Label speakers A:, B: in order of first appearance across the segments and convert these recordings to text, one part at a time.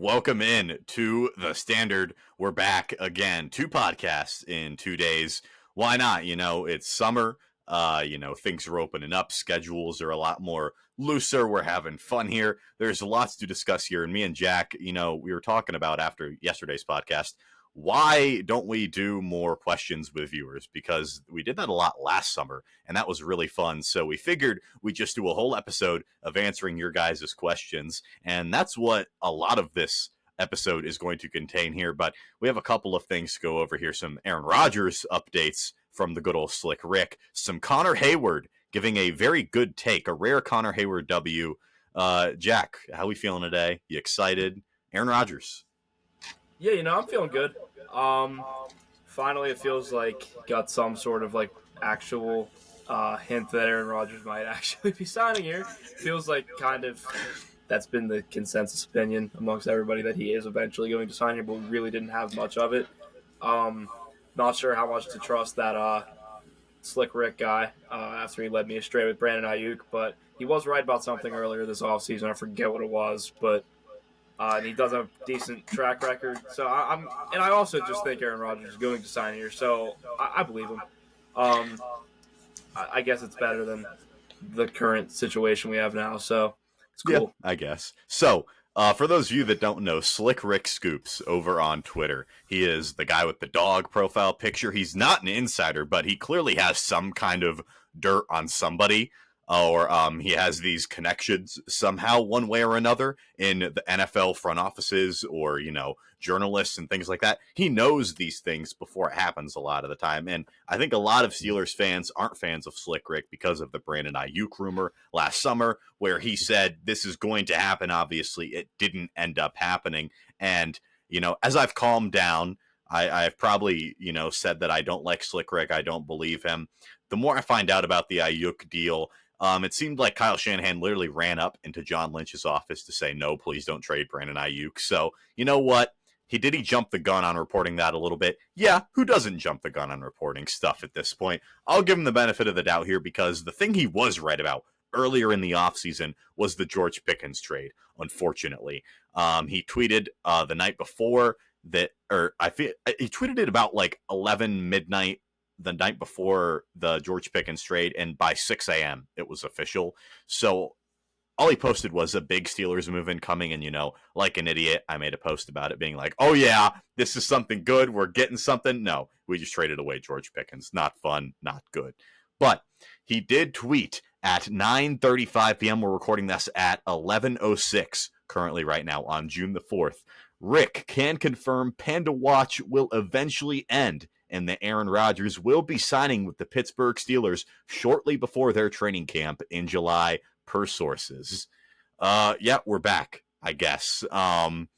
A: Welcome in to the Standard. We're back again. 2 podcasts in 2 days. Why not? It's summer. Things are opening up. Schedules are a lot more looser. We're having fun here. There's lots to discuss here. And me and Jack, we were talking about after yesterday's podcast, why don't we do more questions with viewers? Because we did that a lot last summer, and that was really fun. So we figured we'd just do a whole episode of answering your guys' questions, and that's what a lot of this episode is going to contain here. But we have a couple of things to go over here. Some Aaron Rodgers updates from the good old Slick Rick. Some Connor Heyward giving a very good take, a rare Connor Heyward W. Jack, how we feeling today? You excited? Aaron Rodgers.
B: Yeah, I'm feeling good. Finally, it feels like got some sort of actual hint that Aaron Rodgers might actually be signing here. Feels like kind of that's been the consensus opinion amongst everybody that he is eventually going to sign here, but we really didn't have much of it. Not sure how much to trust that Slick Rick guy after he led me astray with Brandon Ayuk, but he was right about something earlier this offseason. I forget what it was, but and he does have a decent track record. So I also just think Aaron Rodgers is going to sign here. So I believe him. I guess it's better than the current situation we have now. So it's cool.
A: Yeah, I guess. So for those of you that don't know, Slick Rick Scoops over on Twitter. He is the guy with the dog profile picture. He's not an insider, but he clearly has some kind of dirt on somebody. Or he has these connections somehow, one way or another, in the NFL front offices or, journalists and things like that. He knows these things before it happens a lot of the time. And I think a lot of Steelers fans aren't fans of Slick Rick because of the Brandon Ayuk rumor last summer, where he said this is going to happen. Obviously, it didn't end up happening. And, as I've calmed down, I've probably, said that I don't like Slick Rick. I don't believe him. The more I find out about the Ayuk deal, it seemed like Kyle Shanahan literally ran up into John Lynch's office to say, no, please don't trade Brandon Ayuk. So, you know what? He jump the gun on reporting that a little bit? Yeah, who doesn't jump the gun on reporting stuff at this point? I'll give him the benefit of the doubt here because the thing he was right about earlier in the offseason was the George Pickens trade, unfortunately. He tweeted the night before that, he tweeted it about 11 midnight the night before the George Pickens trade, and by 6 a.m. it was official. So all he posted was a big Steelers move incoming, and, like an idiot, I made a post about it being like, oh yeah, this is something good, we're getting something. No, we just traded away George Pickens. Not fun, not good. But he did tweet at 9:35 p.m. We're recording this at 11:06 currently right now on June the 4th. Rick can confirm Panda Watch will eventually end, and that Aaron Rodgers will be signing with the Pittsburgh Steelers shortly before their training camp in July, per sources. Yeah, we're back, I guess. To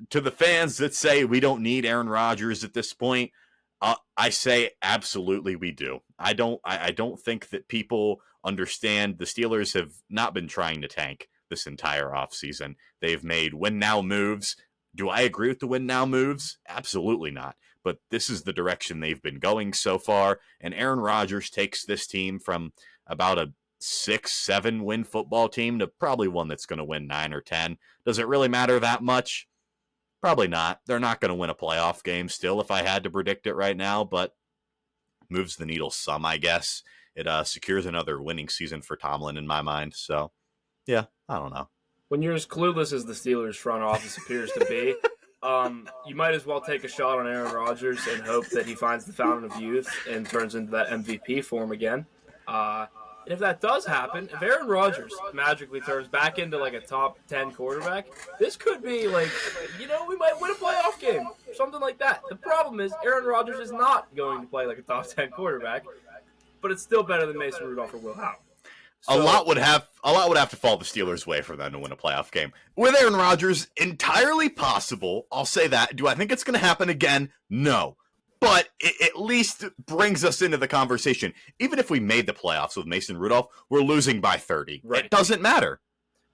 A: the fans that say we don't need Aaron Rodgers at this point, I say absolutely we do. I don't think that people understand the Steelers have not been trying to tank this entire offseason. They've made win-now moves. Do I agree with the win-now moves? Absolutely not. But this is the direction they've been going so far, and Aaron Rodgers takes this team from about a 6-7 win football team to probably one that's going to win 9 or 10. Does it really matter that much? Probably not. They're not going to win a playoff game still if I had to predict it right now, but moves the needle some, I guess. It secures another winning season for Tomlin in my mind. So, yeah, I don't know.
B: When you're as clueless as the Steelers front office appears to be, you might as well take a shot on Aaron Rodgers and hope that he finds the fountain of youth and turns into that MVP form again. And if that does happen, if Aaron Rodgers magically turns back into a top 10 quarterback, this could be we might win a playoff game, something like that. The problem is Aaron Rodgers is not going to play like a top 10 quarterback, but it's still better than Mason Rudolph or Will Howard.
A: So, a lot would have to fall the Steelers' way for them to win a playoff game. With Aaron Rodgers, entirely possible. I'll say that. Do I think it's going to happen again? No. But it at least brings us into the conversation. Even if we made the playoffs with Mason Rudolph, we're losing by 30. Right. It doesn't matter.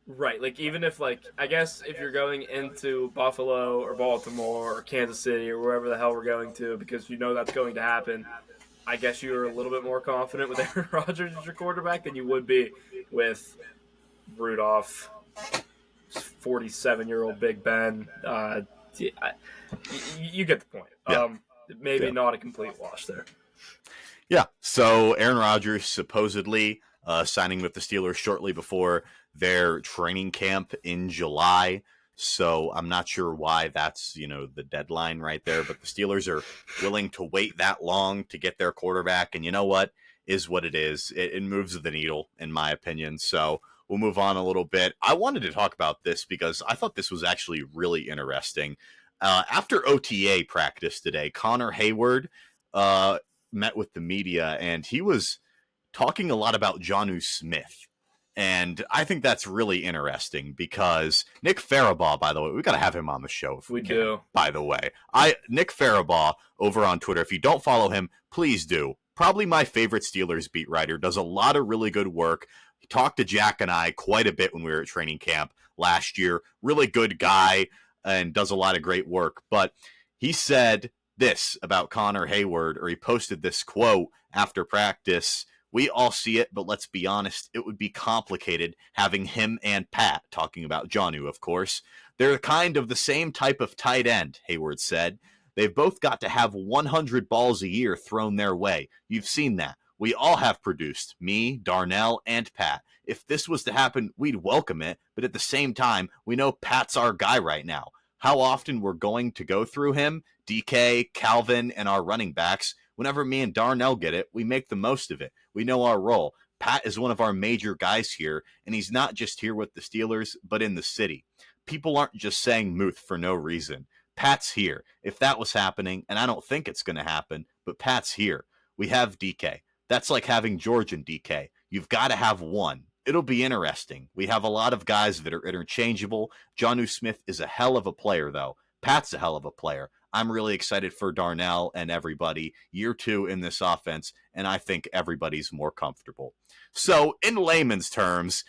B: Right. Even if, I guess if you're going into Buffalo or Baltimore or Kansas City or wherever the hell we're going to, because that's going to happen, I guess you're a little bit more confident with Aaron Rodgers as your quarterback than you would be with Rudolph, 47-year-old Big Ben. You get the point.
A: Yeah.
B: Maybe not a complete wash there.
A: Yeah. So Aaron Rodgers supposedly signing with the Steelers shortly before their training camp in July. So I'm not sure why that's, the deadline right there. But the Steelers are willing to wait that long to get their quarterback. And you know what? Is what it is. It moves the needle, in my opinion. So we'll move on a little bit. I wanted to talk about this because I thought this was actually really interesting. After OTA practice today, Connor Heyward met with the media, and he was talking a lot about Jonnu Smith. And I think that's really interesting because Nick Farabaugh, by the way, we got to have him on the show. If we can,
B: do.
A: By the way, Nick Farabaugh over on Twitter. If you don't follow him, please do. Probably my favorite Steelers beat writer. Does a lot of really good work. He talked to Jack and I quite a bit when we were at training camp last year. Really good guy and does a lot of great work. But he said this about Connor Heyward, or he posted this quote after practice. We all see it, but let's be honest, it would be complicated having him and Pat, talking about Jonnu, of course. They're kind of the same type of tight end, Heyward said. They've both got to have 100 balls a year thrown their way. You've seen that. We all have produced, me, Darnell, and Pat. If this was to happen, we'd welcome it, but at the same time, we know Pat's our guy right now. How often we're going to go through him, DK, Calvin, and our running backs. Whenever me and Darnell get it, we make the most of it. We know our role. Pat is one of our major guys here, and he's not just here with the Steelers, but in the city. People aren't just saying Muth for no reason. Pat's here. If that was happening, and I don't think it's going to happen, but Pat's here. We have DK. That's like having George and DK. You've got to have one. It'll be interesting. We have a lot of guys that are interchangeable. Jonnu Smith is a hell of a player, though. Pat's a hell of a player. I'm really excited for Darnell and everybody. Year 2 in this offense, and I think everybody's more comfortable. So, in layman's terms,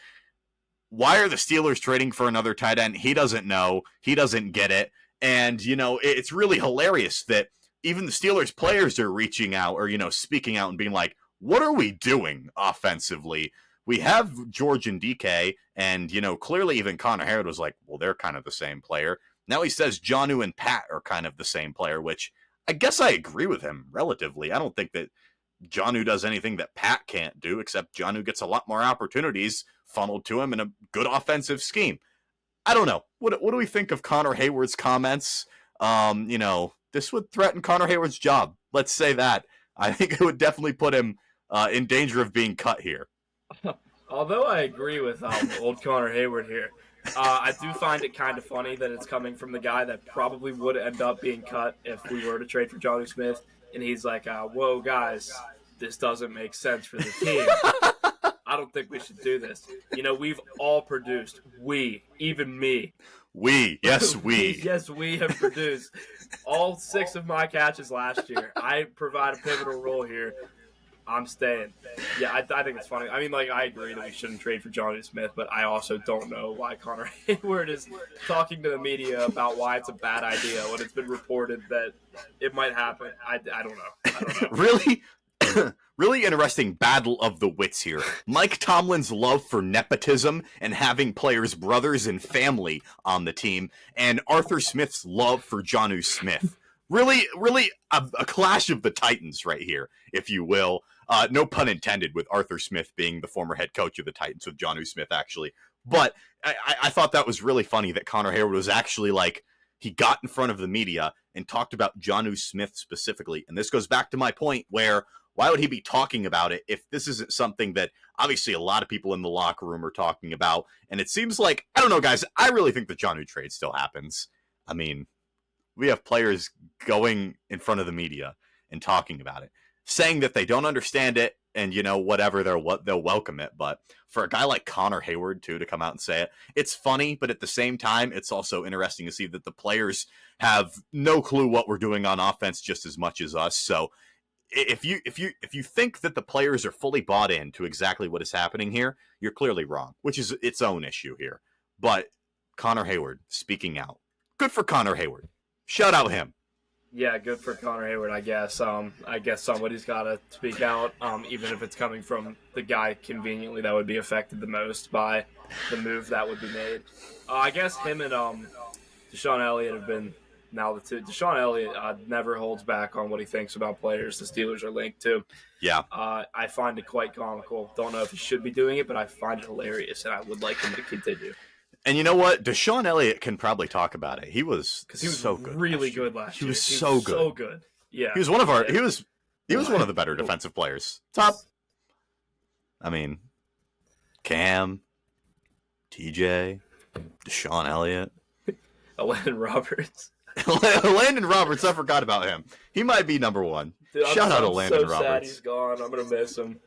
A: why are the Steelers trading for another tight end? He doesn't know. He doesn't get it. And, it's really hilarious that even the Steelers players are reaching out or, speaking out and being like, what are we doing offensively? We have George and DK, and, clearly even Connor Heyward was like, well, they're kind of the same player. Now he says Jonnu and Pat are kind of the same player, which I guess I agree with him relatively. I don't think that Jonnu does anything that Pat can't do, except Jonnu gets a lot more opportunities funneled to him in a good offensive scheme. I don't know. What do we think of Connor Heyward's comments? This would threaten Connor Heyward's job. Let's say that. I think it would definitely put him in danger of being cut here.
B: Although I agree with old Connor Heyward here, I do find it kind of funny that it's coming from the guy that probably would end up being cut if we were to trade for Jonnu Smith. And he's like, whoa, guys, this doesn't make sense for the team. I don't think we should do this. We've all produced. Even me.
A: Yes, we.
B: Yes, we have produced all 6 of my catches last year. I provide a pivotal role here. I'm staying. Yeah, I think it's funny. I mean, I agree that we shouldn't trade for Jonnu Smith, but I also don't know why Connor Heyward is talking to the media about why it's a bad idea when it's been reported that it might happen. I don't know.
A: Really? Really interesting battle of the wits here. Mike Tomlin's love for nepotism and having players' brothers and family on the team, and Arthur Smith's love for Jonnu Smith. Really a clash of the titans right here, if you will. No pun intended with Arthur Smith being the former head coach of the Titans with Jonnu Smith, actually. But I thought that was really funny that Connor Heyward was actually he got in front of the media and talked about Jonnu Smith specifically. And this goes back to my point where why would he be talking about it if this isn't something that obviously a lot of people in the locker room are talking about? And it seems like, I don't know, guys, I really think the Jonnu trade still happens. I mean, we have players going in front of the media and talking about it, saying that they don't understand it and, whatever, they'll welcome it. But for a guy like Connor Heyward, too, to come out and say it, it's funny, but at the same time, it's also interesting to see that the players have no clue what we're doing on offense just as much as us. So if you think that the players are fully bought into exactly what is happening here, you're clearly wrong, which is its own issue here. But Connor Heyward speaking out. Good for Connor Heyward. Shout out him.
B: Yeah, good for Connor Heyward, I guess. I guess somebody's got to speak out, even if it's coming from the guy conveniently that would be affected the most by the move that would be made. I guess him and Deshaun Elliott have been now the two. Deshaun Elliott never holds back on what he thinks about players the Steelers are linked to.
A: Yeah.
B: I find it quite comical. Don't know if he should be doing it, but I find it hilarious, and I would like him to continue.
A: And you know what? Deshaun Elliott can probably talk about it. He was so good.
B: Really good last year.
A: He was so good.
B: So good. Yeah.
A: He was one of our. He was one of the better defensive players. Top. I mean, Cam, TJ, Deshaun Elliott,
B: Landon Roberts.
A: Landon Roberts. I forgot about him. He might be number one.
B: Dude,
A: Shout out to
B: I'm
A: Landon
B: so
A: Roberts.
B: Sad he's gone. I'm gonna miss him.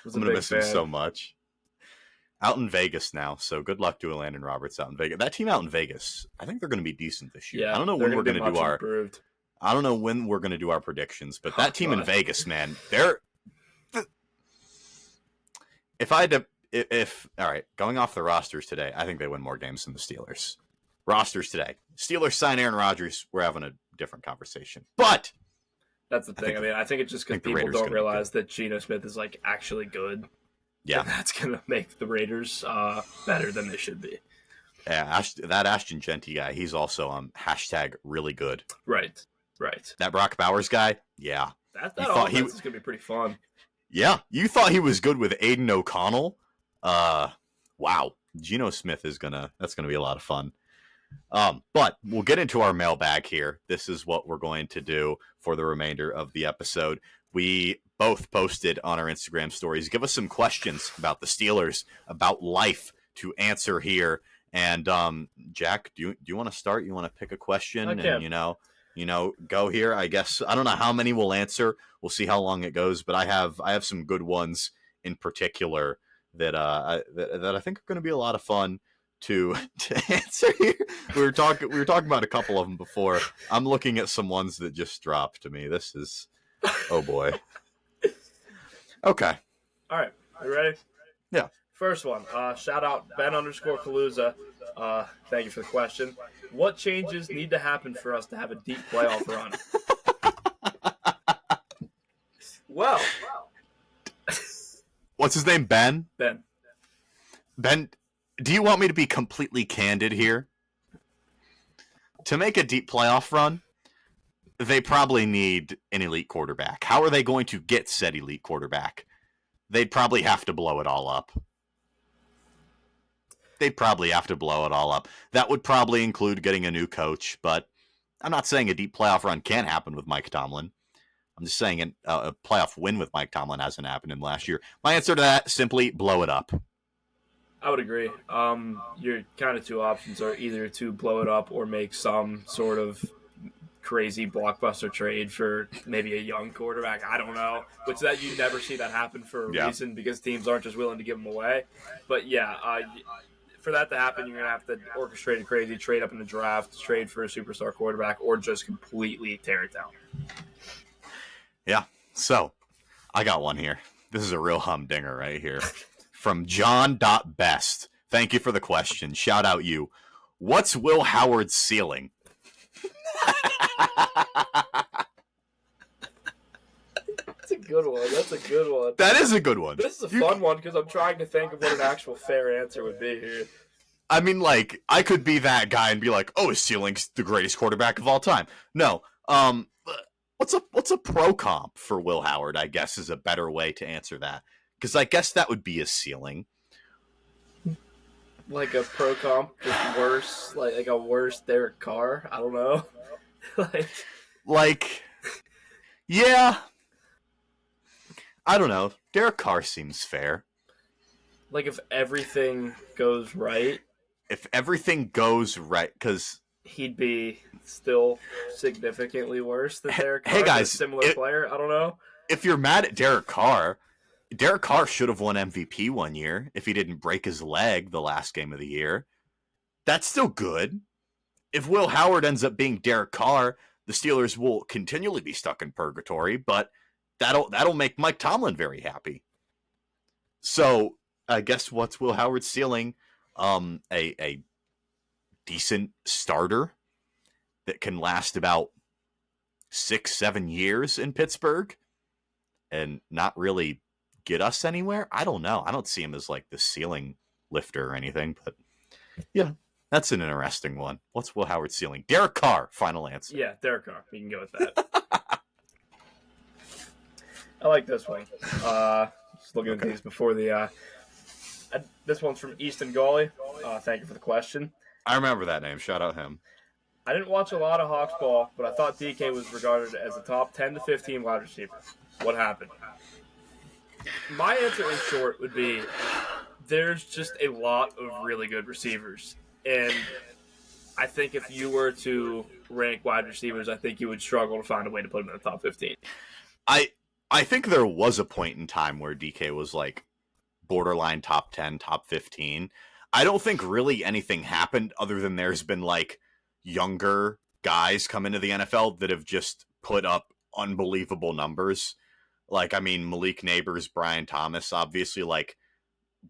A: I'm gonna miss him so much. Out in Vegas now, so good luck to Landon Roberts out in Vegas. That team out in Vegas, I think they're going to be decent this year.
B: Yeah,
A: I don't know when we're going to do our.
B: Improved.
A: I don't know when we're going to do our predictions, but that team in Vegas, man, they're. If I had to, if all right, going off the rosters today, I think they win more games than the Steelers. Rosters today, Steelers sign Aaron Rodgers. We're having a different conversation, but
B: that's the thing. I think it's just because people don't realize that Geno Smith is like actually good.
A: Yeah,
B: and that's gonna make the Raiders better than they should be.
A: Yeah, that Ashton Genty guy, he's also hashtag really good.
B: Right.
A: That Brock Bowers guy, yeah.
B: That offense is gonna be pretty fun.
A: Yeah, you thought he was good with Aiden O'Connell. Wow, Geno Smith that's gonna be a lot of fun. But we'll get into our mailbag here. This is what we're going to do for the remainder of the episode. We both posted on our Instagram stories. Give us some questions about the Steelers, about life to answer here. And Jack, do you want to start? You want to pick a question and go here? I guess I don't know how many we'll answer. We'll see how long it goes. But I have some good ones in particular that I think are going to be a lot of fun to answer here. We were talking about a couple of them before. I'm looking at some ones that just dropped to me. This is. Oh, boy. Okay.
B: All right. You ready?
A: Yeah.
B: First one. Shout out Ben_Kaluza. Thank you for the question. What changes need to happen for us to have a deep playoff run? Well.
A: What's his name? Ben?
B: Ben,
A: do you want me to be completely candid here? To make a deep playoff run, they probably need an elite quarterback. How are they going to get said elite quarterback? They'd probably have to blow it all up. That would probably include getting a new coach, but I'm not saying a deep playoff run can't happen with Mike Tomlin. I'm just saying a playoff win with Mike Tomlin hasn't happened in the last year. My answer to that, simply blow it up.
B: I would agree. Your kind of two options are either to blow it up or make some sort of crazy blockbuster trade for maybe a young quarterback. I don't know. Which that you never see that happen for a reason because teams aren't just willing to give them away. But yeah, for that to happen, you're going to have to orchestrate a crazy trade up in the draft, trade for a superstar quarterback, or just completely tear it down.
A: Yeah. So I got one here. This is a real humdinger right here. From John.Best. Thank you for the question. Shout out you. What's Will Howard's ceiling?
B: That's a good one.
A: That is a good one.
B: This is a fun one because I'm trying to think of what an actual fair answer would be here.
A: I mean, like, I could be that guy and be like, oh, his ceiling's the greatest quarterback of all time. No. What's a pro comp for Will Howard, I guess, is a better way to answer that. Because I guess that would be his ceiling.
B: Like a pro comp, just worse, like a worse Derek Carr. I don't know.
A: Yeah. I don't know. Derek Carr seems fair.
B: Like if everything goes right.
A: Because
B: he'd be still significantly worse than Derek Carr.
A: Hey guys,
B: a similar player. I don't know.
A: If you're mad at Derek Carr should have won MVP one year if he didn't break his leg the last game of the year. That's still good. If Will Howard ends up being Derek Carr, the Steelers will continually be stuck in purgatory, but that'll make Mike Tomlin very happy. So I guess what's Will Howard's ceiling? A decent starter that can last about 6-7 years in Pittsburgh and not really get us anywhere. I don't know. I don't see him as like the ceiling lifter or anything, but yeah, that's an interesting one. What's Will Howard's ceiling? Derek Carr, final answer.
B: Yeah, Derek Carr. We can go with that. I like this one. Just looking at these before the. This one's from Easton Gawley. Thank you for the question.
A: I remember that name. Shout out him.
B: I didn't watch a lot of Hawks ball, but I thought DK was regarded as a top 10 to 15 wide receiver. What happened? My answer in short would be there's just a lot of really good receivers. And I think if you were to rank wide receivers, I think you would struggle to find a way to put them in the top 15.
A: I think there was a point in time where DK was like borderline top 10, top 15. I don't think really anything happened other than there's been like younger guys come into the NFL that have just put up unbelievable numbers. Like, I mean, Malik Neighbors, Brian Thomas, obviously, like,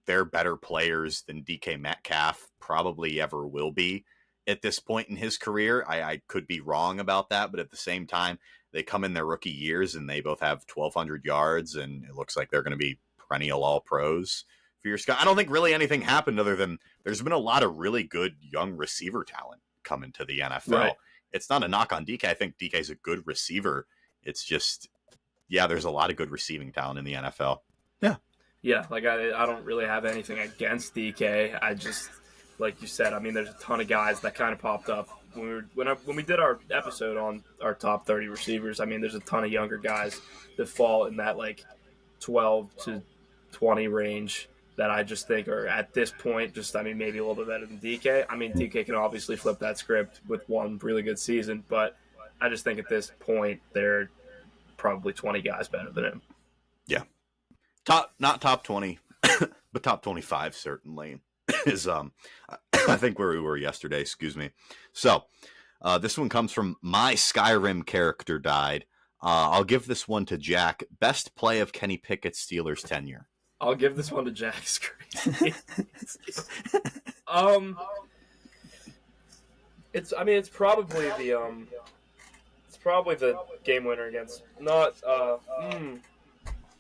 A: they're better players than DK Metcalf probably ever will be at this point in his career. I could be wrong about that, but at the same time, they come in their rookie years and they both have 1,200 yards, and it looks like they're going to be perennial all-pros for your Scott. I don't think really anything happened other than there's been a lot of really good young receiver talent coming to the NFL. Right. It's not a knock on DK. I think DK's a good receiver. It's just, yeah, there's a lot of good receiving talent in the NFL. Yeah.
B: Yeah, like I don't really have anything against DK. I just, like you said, I mean, there's a ton of guys that kind of popped up when we did our episode on our top 30 receivers. I mean, there's a ton of younger guys that fall in that like 12 to 20 range that I just think are at this point just, I mean, maybe a little bit better than DK. I mean, DK can obviously flip that script with one really good season, but I just think at this point they're probably 20 guys better than him.
A: Yeah. Not top 20, but top 25 certainly is, I think where we were yesterday, excuse me. So this one comes from My Skyrim Character Died. I'll give this one to Jack. Best play of Kenny Pickett's Steelers tenure.
B: I'll give this one to Jack. It's crazy. It's probably the game winner against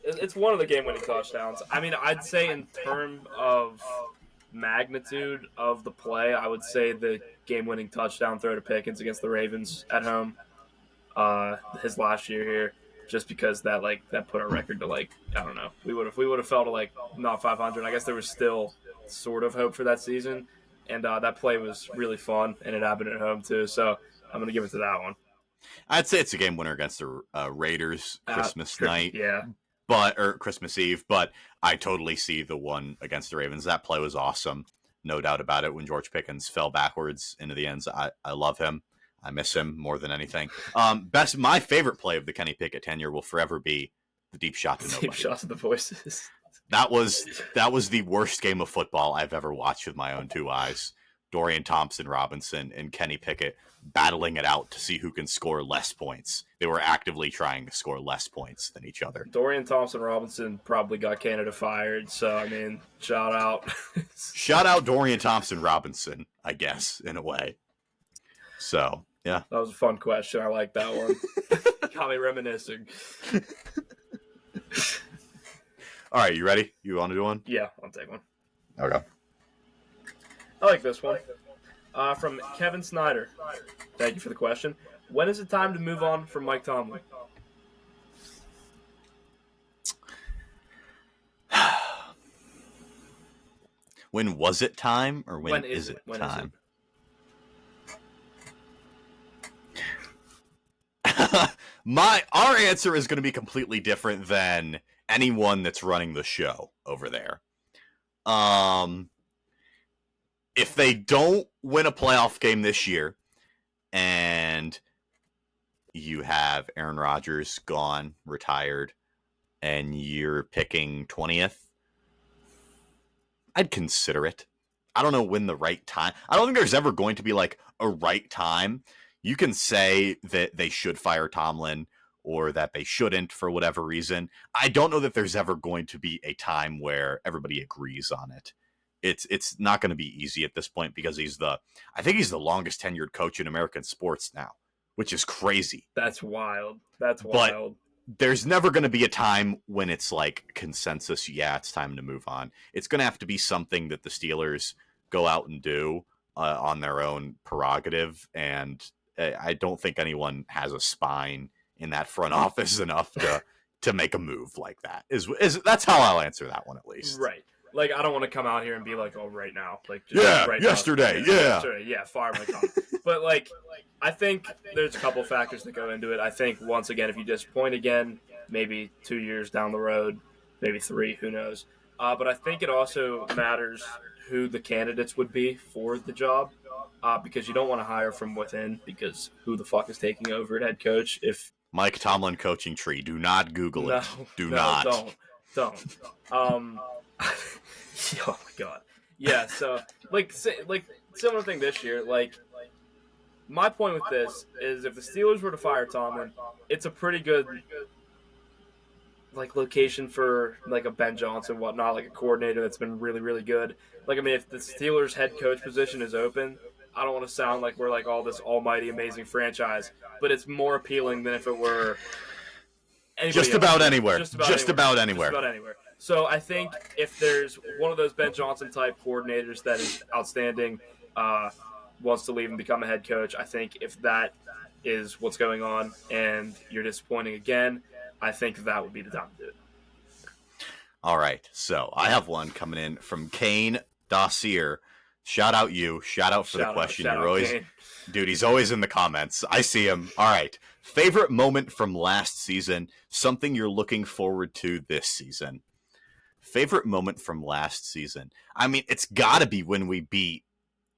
B: it's one of the game-winning touchdowns. I mean, I'd say in terms of magnitude of the play, I would say the game-winning touchdown throw to Pickens against the Ravens at home, his last year here, just because that put our record to I don't know. We would have fell to not 500. I guess there was still sort of hope for that season, and that play was really fun, and it happened at home too. So I'm gonna give it to that one.
A: I'd say it's a game winner against the Raiders Christmas night.
B: Yeah.
A: Or Christmas Eve, but I totally see the one against the Ravens. That play was awesome. No doubt about it. When George Pickens fell backwards into the ends, I love him. I miss him more than anything. My favorite play of the Kenny Pickett tenure will forever be the deep shot to nobody.
B: Deep shot to the voices.
A: That was the worst game of football I've ever watched with my own two eyes. Dorian Thompson-Robinson and Kenny Pickett battling it out to see who can score less points. They were actively trying to score less points than each other.
B: Dorian Thompson-Robinson probably got Canada fired, so, I mean, shout out.
A: Shout out Dorian Thompson-Robinson, I guess, in a way. So, yeah.
B: That was a fun question. I like that one. Got me reminiscing.
A: All right, you ready? You want to do one?
B: Yeah, I'll take one.
A: Okay.
B: I like this one. From Kevin Snyder. Thank you for the question. When is it time to move on from Mike Tomlin?
A: When was it time, or when is it time? Our answer is going to be completely different than anyone that's running the show over there. If they don't win a playoff game this year, and you have Aaron Rodgers gone, retired, and you're picking 20th, I'd consider it. I don't know when the right time. I don't think there's ever going to be a right time. You can say that they should fire Tomlin or that they shouldn't for whatever reason. I don't know that there's ever going to be a time where everybody agrees on it. It's not going to be easy at this point because I think he's the longest tenured coach in American sports now, which is crazy.
B: That's wild. That's wild.
A: there's never going to be a time when it's like consensus. Yeah, it's time to move on. It's going to have to be something that the Steelers go out and do on their own prerogative. And I don't think anyone has a spine in that front office enough to make a move like that. Is that's how I'll answer that one, at least.
B: Right. Like, I don't want to come out here and be like, oh, right now. Like, just right
A: yesterday,
B: now. Yesterday, yeah, fire my gun. But, like, I think there's a couple factors that go into it. I think, once again, if you disappoint again, maybe 2 years down the road, maybe 3, who knows. But I think it also matters who the candidates would be for the job, because you don't want to hire from within, because who the fuck is taking over at head coach if
A: Mike Tomlin coaching tree. Do not Google it. Do not.
B: Don't. Oh my god. Yeah. So like similar thing this year. Like, my point with this is, if the Steelers were to fire Tomlin, it's a pretty good like location for like a Ben Johnson, whatnot, like a coordinator that's been really, really good. Like, I mean, if the Steelers head coach position is open, I don't want to sound like we're like all this almighty amazing franchise, but it's more appealing than if it were
A: just about anywhere.
B: Just about anywhere. So I think if there's one of those Ben Johnson type coordinators that is outstanding, wants to leave and become a head coach, I think if that is what's going on and you're disappointing again, I think that would be the time to do it.
A: All right. So I have one coming in from Kane Dossier. Shout out you. Shout out for the question. You're always, dude, he's always in the comments. I see him. All right. Favorite moment from last season, something you're looking forward to this season. Favorite moment from last season. I mean, it's got to be when we beat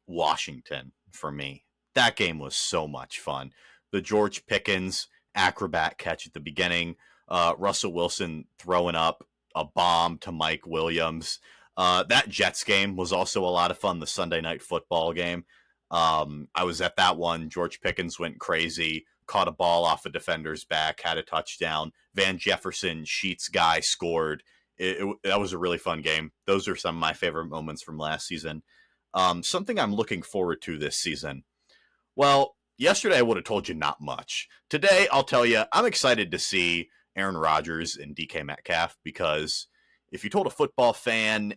A: Washington for me. That game was so much fun. The George Pickens acrobat catch at the beginning, Russell Wilson throwing up a bomb to Mike Williams. That Jets game was also a lot of fun, the Sunday Night Football game. I was at that one. George Pickens went crazy, caught a ball off a defender's back, had a touchdown. Van Jefferson, Sheets guy, scored. That was a really fun game. Those are some of my favorite moments from last season. Something I'm looking forward to this season. Well, yesterday I would have told you not much. Today, I'll tell you, I'm excited to see Aaron Rodgers and DK Metcalf, because if you told a football fan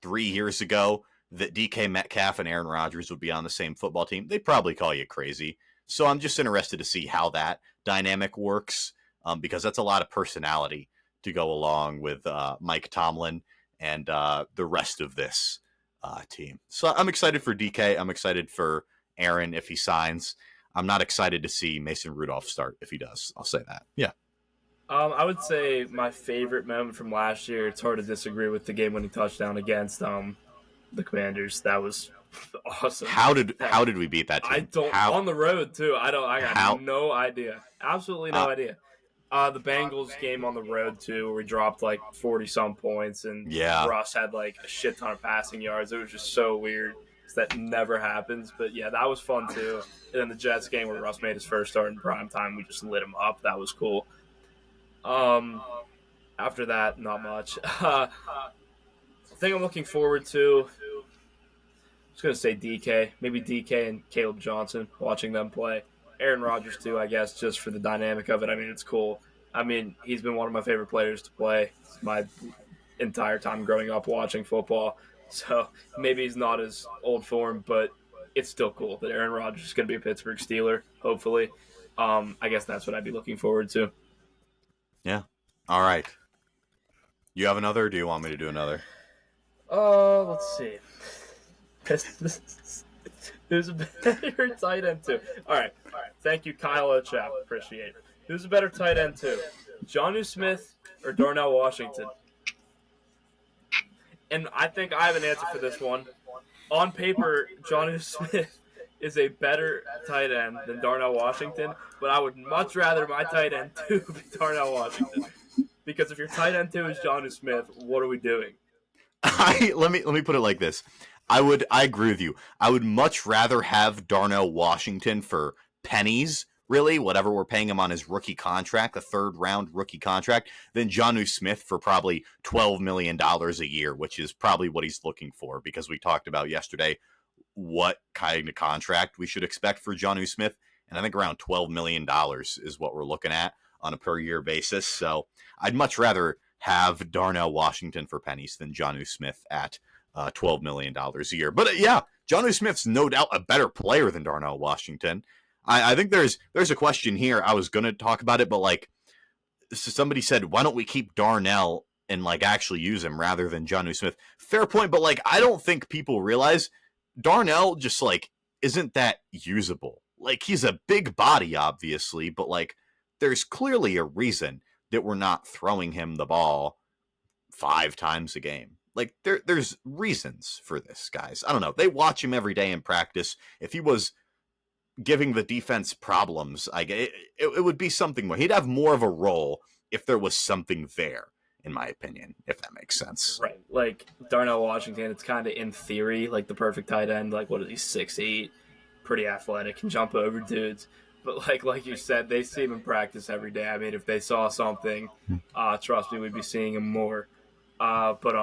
A: 3 years ago that DK Metcalf and Aaron Rodgers would be on the same football team, they'd probably call you crazy. So I'm just interested to see how that dynamic works, because that's a lot of personality to go along with Mike Tomlin and the rest of this team. So I'm excited for DK. I'm excited for Aaron if he signs. I'm not excited to see Mason Rudolph start if he does. I'll say that. Yeah.
B: I would say my favorite moment from last year, it's hard to disagree with the game-winning touchdown against the Commanders. That was awesome.
A: How did we beat that team?
B: On the road too. I got no idea. Absolutely no idea. The Bengals game on the road too, where we dropped like 40-some points, and Russ had like a shit ton of passing yards. It was just so weird. That never happens. But yeah, that was fun too. And then the Jets game where Russ made his first start in prime time, we just lit him up. That was cool. After that, not much. The thing I'm looking forward to, I was going to say DK. Maybe DK and Caleb Johnson, watching them play. Aaron Rodgers too, I guess, just for the dynamic of it. I mean, it's cool. I mean, he's been one of my favorite players to play my entire time growing up watching football. So maybe he's not as old for him, but it's still cool that Aaron Rodgers is going to be a Pittsburgh Steeler, hopefully. I guess that's what I'd be looking forward to.
A: Yeah. All right. You have another, or do you want me to do another?
B: Let's see. Who's a better tight end too? All right. Thank you, Kyle Ochap. Appreciate it. Who's a better tight end too? Jonnu Smith or Darnell Washington? And I think I have an answer for this one. On paper, Jonnu Smith is a better tight end than Darnell Washington, but I would much rather my tight end 2 be Darnell Washington. Because if your tight end 2 is Jonnu Smith, what are we doing?
A: Let me put it like this. I agree with you. I would much rather have Darnell Washington for pennies, really, whatever we're paying him on his rookie contract, the 3rd round rookie contract, than Jonnu Smith for probably $12 million a year, which is probably what he's looking for, because we talked about yesterday what kind of contract we should expect for Jonnu Smith, and I think around $12 million is what we're looking at. on a per year basis. So I'd much rather have Darnell Washington for pennies than Jonnu Smith at $12 million a year. But yeah, Jonnu Smith's no doubt a better player than Darnell Washington. I think there's a question here. I was going to talk about it, but like, so somebody said, why don't we keep Darnell and like actually use him rather than Jonnu Smith? Fair point, but like, I don't think people realize Darnell just like isn't that usable. Like, he's a big body, obviously, but like, there's clearly a reason that we're not throwing him the ball 5 times a game. Like, there's reasons for this, guys. I don't know. They watch him every day in practice. If he was giving the defense problems, it would be something more. He'd have more of a role if there was something there, in my opinion, if that makes sense.
B: Right. Like, Darnell Washington, it's kind of in theory like the perfect tight end. Like, what is he, 6'8", pretty athletic, can jump over dudes. But like you said, they see him in practice every day. I mean, if they saw something, trust me, we'd be seeing him more. But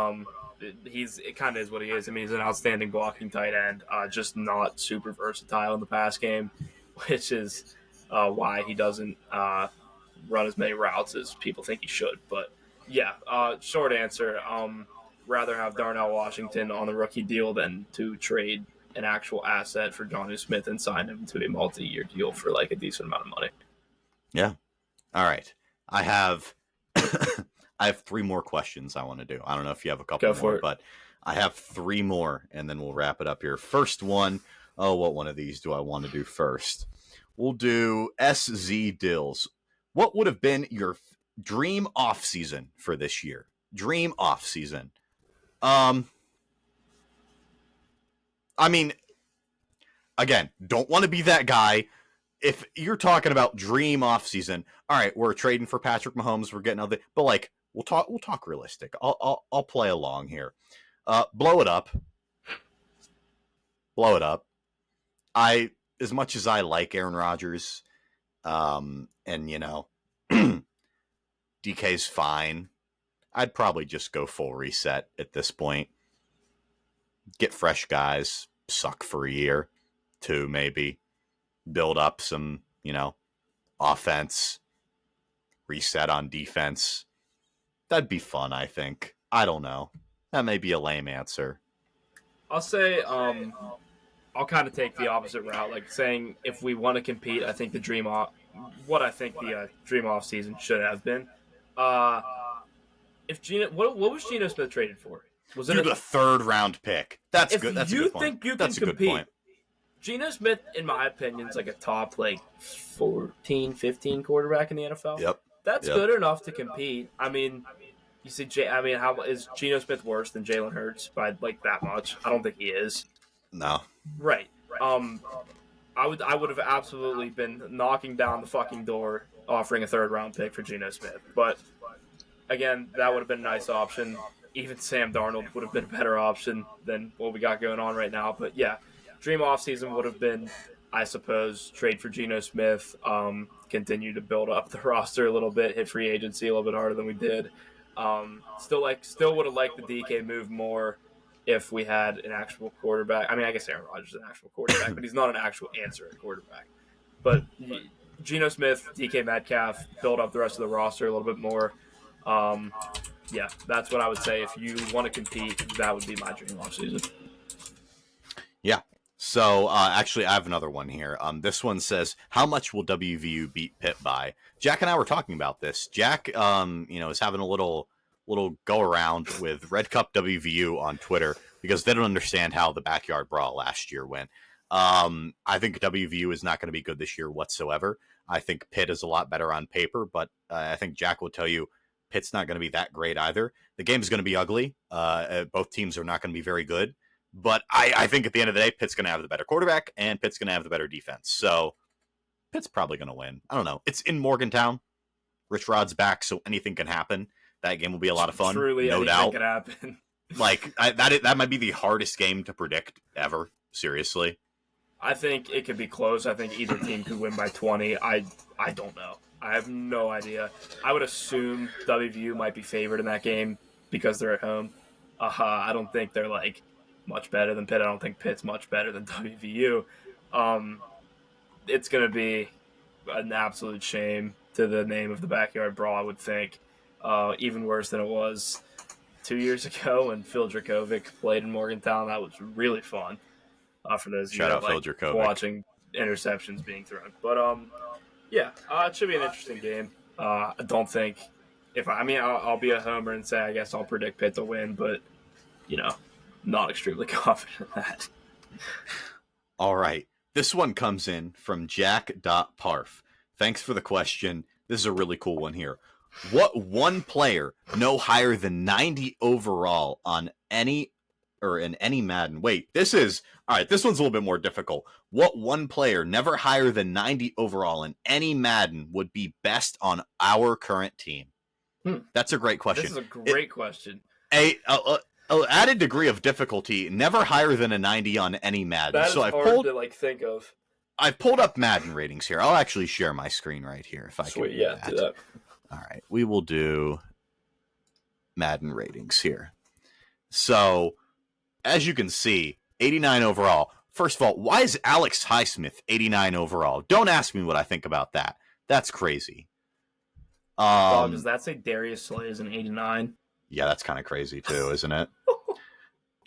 B: it kind of is what he is. I mean, he's an outstanding blocking tight end, just not super versatile in the pass game, which is why he doesn't run as many routes as people think he should. But yeah, short answer, rather have Darnell Washington on the rookie deal than to trade an actual asset for Jonnu Smith and sign him to a multi-year deal for like a decent amount of money.
A: Yeah. All right. I have 3 more questions I want to do. I don't know if you have a couple more, but I have 3 more, and then we'll wrap it up here. First one, what one of these do I want to do first? We'll do SZ Dills. What would have been your dream off season for this year? Dream off season. I mean, again, don't want to be that guy. If you're talking about dream off season, all right, we're trading for Patrick Mahomes, we're getting other, but like, we'll talk realistic. I'll play along here. Blow it up. As much as I like Aaron Rodgers, and you know, DK's fine, I'd probably just go full reset at this point. Get fresh guys, suck for a year, 2 maybe, build up some, offense, reset on defense. That'd be fun, I think. I don't know. That may be a lame answer.
B: I'll say I'll kind of take the opposite route, like saying if we want to compete, I think the dream off season should have been. If what was Geno Smith traded for? Was it
A: a 3rd round pick? That's good. That's a good point.
B: If you think you can compete, Geno Smith, in my opinion, is like a top 14, 15 quarterback in the NFL.
A: Yep.
B: That's good enough to compete. I mean, you see, how is Geno Smith worse than Jalen Hurts by that much? I don't think he is.
A: No.
B: Right. I would have absolutely been knocking down the fucking door, offering a 3rd round pick for Geno Smith. But again, that would have been a nice option. Even Sam Darnold would have been a better option than what we got going on right now. But yeah, dream offseason would have been, I suppose, trade for Geno Smith, continue to build up the roster a little bit, hit free agency a little bit harder than we did. Still would have liked the DK move more if we had an actual quarterback. I mean, I guess Aaron Rodgers is an actual quarterback, but he's not an actual answer at quarterback. But Geno Smith, DK Metcalf, build up the rest of the roster a little bit more. Yeah, that's what I would say. If you want to compete, that would be my dream offseason.
A: Yeah. So, actually, I have another one here. This one says, how much will WVU beat Pitt by? Jack and I were talking about this. Jack, is having a little go around with Red Cup WVU on Twitter because they don't understand how the backyard brawl last year went. I think WVU is not going to be good this year whatsoever. I think Pitt is a lot better on paper, but I think Jack will tell you Pitt's not going to be that great either. The game's going to be ugly. Both teams are not going to be very good. But I think at the end of the day, Pitt's going to have the better quarterback, and Pitt's going to have the better defense. So Pitt's probably going to win. I don't know. It's in Morgantown. Rich Rod's back, so anything can happen. That game will be a lot of fun.
B: Truly,
A: no doubt.
B: Can happen.
A: That might be the hardest game to predict ever. Seriously.
B: I think it could be close. I think either team could win by 20. I don't know. I have no idea. I would assume WVU might be favored in that game because they're at home. I don't think they're much better than Pitt. I don't think Pitt's much better than WVU. It's going to be an absolute shame to the name of the Backyard Brawl, I would think. Even worse than it was 2 years ago when Phil Dracovic played in Morgantown. That was really fun. For those
A: Shout out Phil Dracovic.
B: Watching interceptions being thrown. But it should be an interesting game. I don't think I'll be a homer and say I guess I'll predict Pitt to win, but not extremely confident in that.
A: All right. This one comes in from Jack.Parf. Thanks for the question. This is a really cool one here. What one player no higher than 90 overall in any Madden? Wait, this one's a little bit more difficult. What one player never higher than 90 overall in any Madden would be best on our current team? That's a great question.
B: This is a great question.
A: An added degree of difficulty, never higher than a 90 on any Madden.
B: That is hard to think of.
A: I've pulled up Madden ratings here. I'll actually share my screen right here if I can.
B: Sweet, yeah, do that.
A: All right, we will do Madden ratings here. So, as you can see, 89 overall. First of all, why is Alex Highsmith 89 overall? Don't ask me what I think about that. That's crazy.
B: Does that say Darius Slay is an 89?
A: Yeah, that's kind of crazy too, isn't it?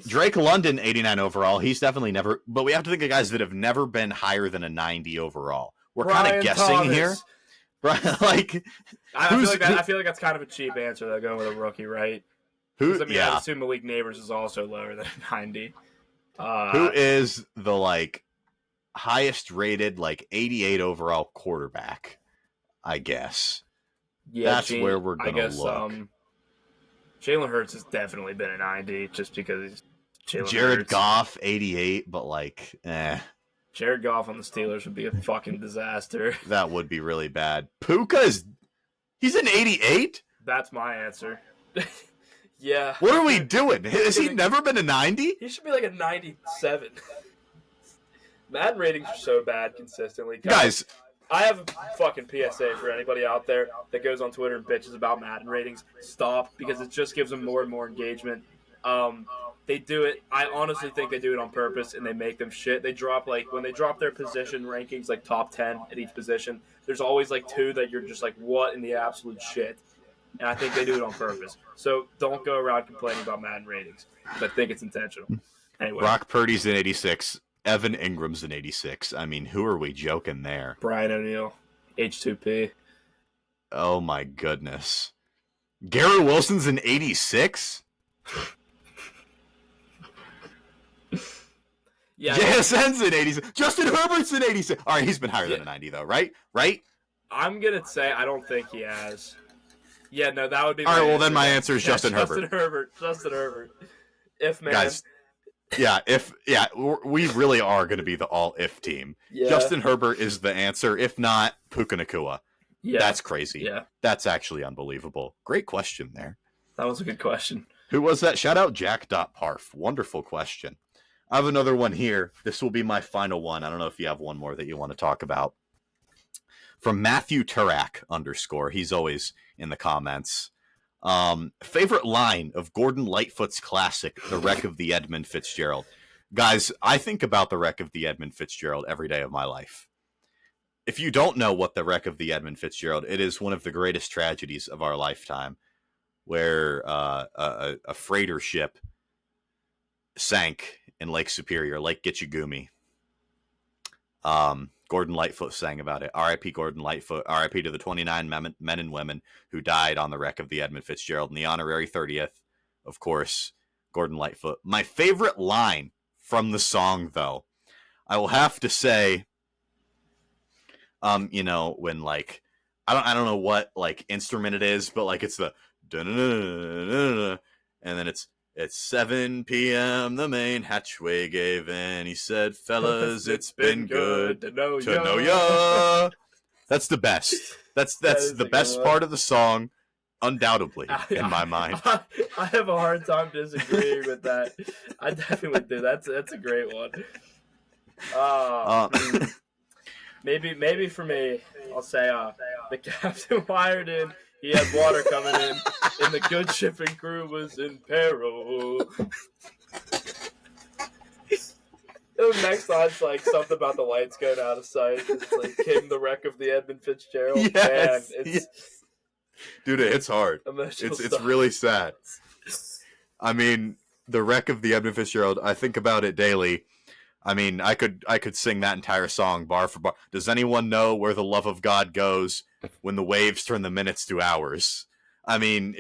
A: Drake London, 89 overall. He's definitely never, but we have to think of guys that have never been higher than a 90 overall. We're kind of guessing
B: Thomas.
A: Here. Like,
B: I feel like that's kind of a cheap answer, though, going with a rookie, right? I assume Malik Neighbors is also lower than 90.
A: Who is the, highest rated, 88 overall quarterback, I guess.
B: Yeah,
A: that's where we're going to look.
B: Jalen Hurts has definitely been a 90 just because he's
A: Jared
B: Hurts.
A: Goff, 88, but
B: Jared Goff on the Steelers would be a fucking disaster.
A: That would be really bad. He's an 88?
B: That's my answer. Yeah.
A: What are we doing? Has he never been a 90?
B: He should be like a 97. Madden ratings are so bad consistently.
A: Guys,
B: I have a fucking PSA for anybody out there that goes on Twitter and bitches about Madden ratings. Stop, because it just gives them more and more engagement. They do it. I honestly think they do it on purpose, and they make them shit. They drop, when they drop their position rankings, top 10 at each position, there's always, two that you're just what in the absolute shit? And I think they do it on purpose. So don't go around complaining about Madden ratings. I think it's intentional. Anyway.
A: Brock Purdy's an 86. Evan Ingram's an 86. I mean, who are we joking there?
B: Brian O'Neill, H2P.
A: Oh, my goodness. Garrett Wilson's an 86?
B: Yeah.
A: JSN's an 86. Justin Herbert's an 86. All right, he's been higher than a 90, though, right?
B: I'm going to say I don't think he has. Yeah, no, that would be
A: all right, well, then my answer is Justin Herbert.
B: Justin Herbert. Man.
A: Guys, we really are going to be the all-if team.
B: Yeah.
A: Justin Herbert is the answer. If not, Puka Nacua.
B: Yeah.
A: That's crazy.
B: Yeah.
A: That's actually unbelievable. Great question there.
B: That was a good question.
A: Who was that? Shout out Jack.Parf. Wonderful question. I have another one here. This will be my final one. I don't know if you have one more that you want to talk about. From Matthew Turak _. He's always in the comments. Favorite line of Gordon Lightfoot's classic, The Wreck of the Edmund Fitzgerald. Guys, I think about The Wreck of the Edmund Fitzgerald every day of my life. If you don't know what The Wreck of the Edmund Fitzgerald, it is one of the greatest tragedies of our lifetime, where a freighter ship sank in Lake Superior, Lake Gitchagumi. Gordon Lightfoot sang about it. R.I.P. Gordon Lightfoot. R.I.P. to the 29 men and women who died on the wreck of the Edmund Fitzgerald. And the honorary 30th, of course, Gordon Lightfoot. My favorite line from the song, though, I will have to say, when I don't know what instrument it is, but it's the and then it's 7 p.m. The main hatchway gave in. He said, fellas, it's been good to know ya. That's the best. That's the best part of the song, undoubtedly, in my mind.
B: I have a hard time disagreeing with that. I definitely do. That's a great one. Maybe for me, I'll say the captain wired in. He had water coming in, and the good shipping crew was in peril. The next line's like something about the lights going out of sight. It's like King, the wreck of the Edmund Fitzgerald.
A: Yes,
B: Man,
A: yes. Dude, it hits hard. It's really sad. I mean, the wreck of the Edmund Fitzgerald, I think about it daily. I mean, I could sing that entire song bar for bar. Does anyone know where the love of God goes when the waves turn the minutes to hours? I mean,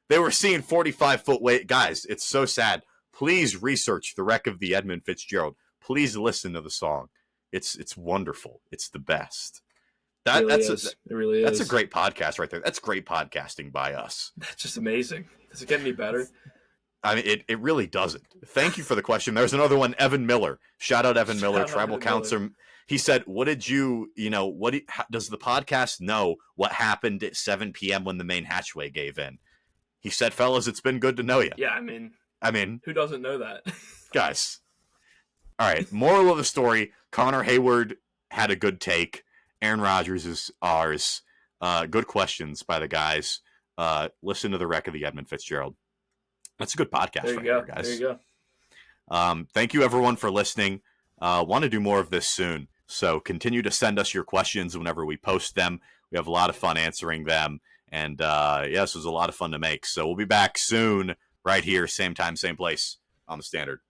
A: they were seeing 45-foot wave. Guys, it's so sad. Please research the wreck of the Edmund Fitzgerald. Please listen to the song. It's wonderful. It's the best.
B: It really is.
A: That's a great podcast right there. That's great podcasting by us.
B: That's just amazing. Does it get any better?
A: I mean, it really doesn't. Thank you for the question. There's another one, Evan Miller. Shout out Evan Miller, tribal counselor. He said, what does the podcast know what happened at 7 p.m. when the main hatchway gave in? He said, fellas, it's been good to know you.
B: Yeah, I mean, who doesn't know that?
A: Guys. All right, moral of the story, Connor Heyward had a good take. Aaron Rodgers is ours. Good questions by the guys. Listen to the wreck of the Edmund Fitzgerald. That's a good podcast right there, guys.
B: There you go.
A: Thank you, everyone, for listening. Want to do more of this soon, so continue to send us your questions whenever we post them. We have a lot of fun answering them, and this was a lot of fun to make. So we'll be back soon, right here, same time, same place on the Standard.